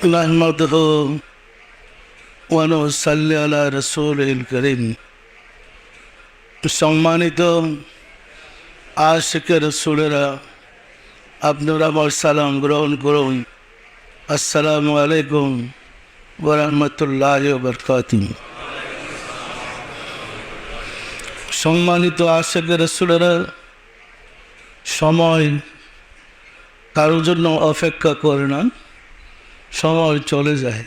نحمده ونصلي على রাসূলিল কারীম। সম্মানিত আশিক রাসূলেরা, আপনারা আমার সালাম গ্রহণ করুন। আসসালামু আলাইকুম ওয়া রাহমাতুল্লাহি ওয়া বারাকাতুহু। সম্মানিত আশিক রাসূলেরা, সময় কারোর জন্য অপেক্ষা করে না, সময় চলে যায়।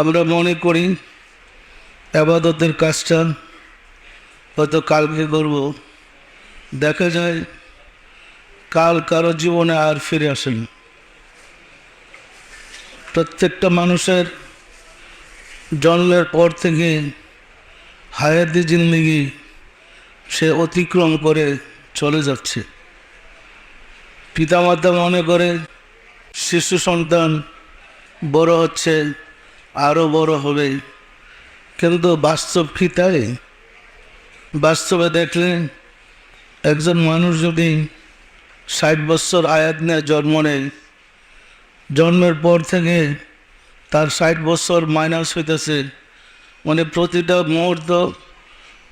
আমরা মনে করি ইবাদতের কাজটা হয়তো কালকে করব, দেখা যায় কাল কারো জীবনে আর ফিরে আসে না। প্রত্যেকটা মানুষের জন্মের পর থেকে হায়াতি জিন্দেগি সে অতিক্রম করে চলে যাচ্ছে। পিতামাতা মনে করে শিশু সন্তান বড় হচ্ছে, আরও বড় হবে, কিন্তু বাস্তব কি তাই? বাস্তবে দেখলে একজন মানুষ যদি 60 বছর আয়াত নিয়ে জন্ম নেয়, জন্মের পর থেকে তার 60 বছর মাইনাস হইতেছে, মানে প্রতিটা মুহূর্ত,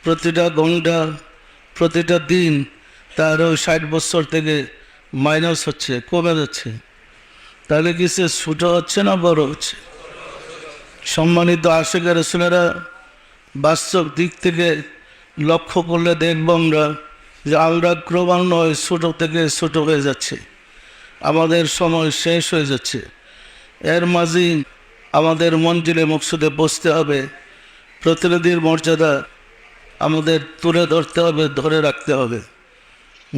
প্রতিটা ঘন্টা, প্রতিটা দিন তার ওই 60 বছর থেকে মাইনাস হচ্ছে, কমে যাচ্ছে। তাহলে কি সে ছোট হচ্ছে না বড় হচ্ছে? সম্মানিত আশিক রাসূলেরা, বাস্তব দিক থেকে লক্ষ্য করলে দেখব আমরা যে আমরা ক্রমান্বয়ে ছোট থেকে ছোট হয়ে যাচ্ছে, আমাদের সময় শেষ হয়ে যাচ্ছে। এর মাঝে আমাদের মঞ্জিলে মকসুদে বসতে হবে, প্রতিনিধির মর্যাদা আমাদের তুলে ধরতে হবে, ধরে রাখতে হবে।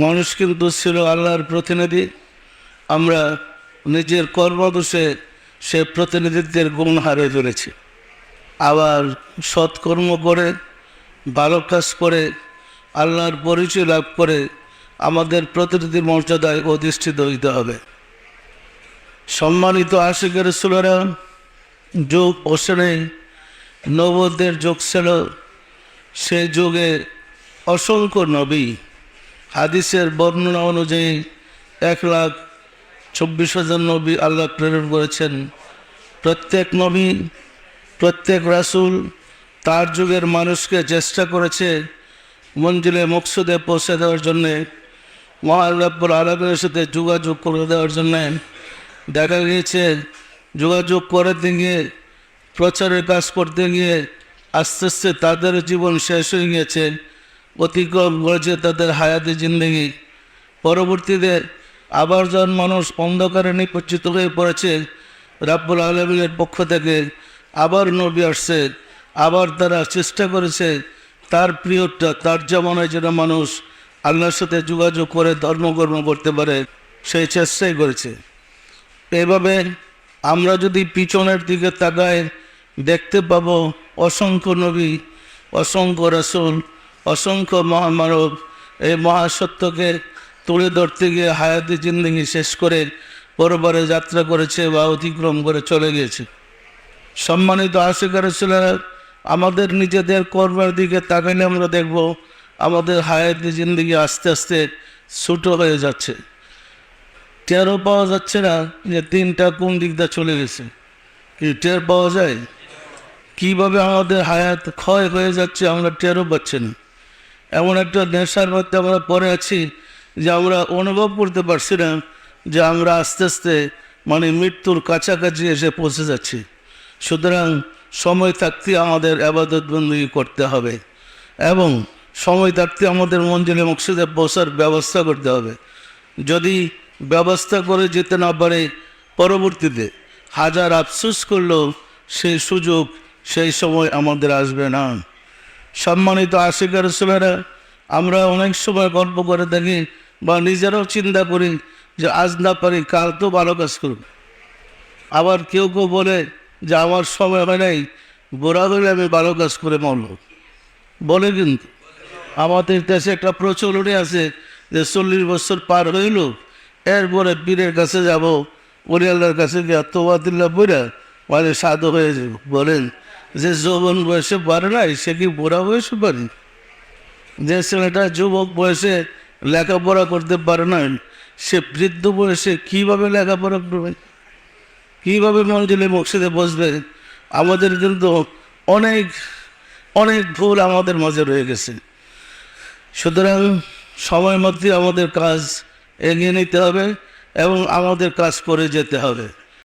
মানুষ কিন্তু ছিল আল্লাহর প্রতিনিধি। আমরা নিজের কর্মদোষে সে প্রতিনিধিত্বের গুণ হারিয়ে ফেলেছি। আবার সৎকর্ম করে, ভালো কাজ করে, আল্লাহর পরিচয় লাভ করে আমাদের প্রতিনিধির মর্যাদায় অধিষ্ঠিত হইতে হবে। সম্মানিত আশিক রাসূলেরা, যুগ ওসনে নবুয়তের যুগ ছিল। সে যুগে অসংখ্য নবী, হাদিসের বর্ণনা অনুযায়ী 1,24,000 নবী আল্লাহ প্রেরণ করেছেন। প্রত্যেক নবী, প্রত্যেক রাসূল তার যুগের মানুষকে চেষ্টা করেছে মঞ্জিলে মকসুদে পৌঁছে দেওয়ার জন্যে, মহান রব্বুল আলামিনের সাথে যোগাযোগ করে দেওয়ার জন্যে। দেখা গিয়েছে যোগাযোগ করতে গিয়ে, প্রচারের কাজ করতে গিয়ে আস্তে আস্তে তাদের জীবন শেষ হয়ে গিয়েছে, অতিক্রম করেছে তাদের হায়াতি জিন্দেগি। পরবর্তীতে আবার যখন মানুষ অন্ধকারে নিপজ্জিত হয়ে পড়েছে, রব্বুল আলামিনের পক্ষ থেকে আবার নবী আসছে, আবার তারা চেষ্টা করেছে তার প্রিয়টা, তার জামানায় যেন মানুষ আল্লাহর সাথে যোগাযোগ করে ধর্মকর্ম করতে পারে, সেই চেষ্টাই করেছে। এভাবে আমরা যদি পিছনের দিকে তাকাই, দেখতে পাবো অসংখ্য নবী, অসংখ্য রাসূল, অসংখ্য মহামানব এই মহাসত্যকে তুলে ধরতে গিয়ে হায়াতি জিন্দেগি শেষ করে পরবারে যাত্রা করেছে বা অতিক্রম করে চলে গিয়েছে। সম্মানিত আশিক রাসূলেরা, আমাদের নিজেদের কর্মের দিকে তাকাইলে আমরা দেখব আমাদের হায়াতি জিন্দেগি আস্তে আস্তে ছোট হয়ে যাচ্ছে। টেরও পাওয়া যাচ্ছে না যে দিনটা কোন দিকটা চলে গেছে। কি টের পাওয়া যায়? কীভাবে আমাদের হায়াত ক্ষয় হয়ে যাচ্ছে আমরা টেরও পাচ্ছি না। এমন একটা নেশার মধ্যে আমরা পড়ে আছি যে আমরা অনুভব করতে পারছি না যে আমরা আস্তে আস্তে মানে মৃত্যুর কাছাকাছি এসে পৌঁছে যাচ্ছি। সুতরাং সময় থাকতে আমাদের ইবাদত বন্দেগী করতে হবে এবং সময় থাকতে আমাদের মঞ্জিলে মকসুদে পৌঁছার ব্যবস্থা করতে হবে। যদি ব্যবস্থা করে যেতে না পারে, পরবর্তীতে হাজার আফসোস করলেও সেই সুযোগ, সেই সময় আমাদের আসবে না। সম্মানিত আশিক রাসূলেরা, আমরা অনেক সময় গল্প করে থাকি বা নিজেরাও চিন্তা করি যে আজ না পারি কাল তো ভালো কাজ করব। আবার কেউ কেউ বলে যে আমার সময় হয় নাই, বুড়া হলে আমি ভালো কাজ করে মরল বলে। কিন্তু আমাদের দেশে একটা প্রচলনই আছে যে 40 বছর পার হইল, এরপরে পীরের কাছে যাব, পরিয়ালার কাছে গিয়ে তোবাদিল্লা বইরা মানে সাধু হয়ে যাব। বলেন যে যৌবন বয়সে পারে নাই সে কি বুড়া বয়সে পারে? যে ছেলেটা যুবক বয়সে লেখাপড়া করতে পারে না, সে বৃদ্ধ বয়সে কীভাবে লেখাপড়া করবে? কীভাবে মঞ্জিলে মকসুদে বসবে, আমাদের কিন্তু অনেক অনেক ভুল আমাদের মাঝে রয়ে গেছে। সুতরাং সময় মধ্যে আমাদের কাজ এগিয়ে নিতে হবে এবং আমাদের কাজ করে যেতে হবে।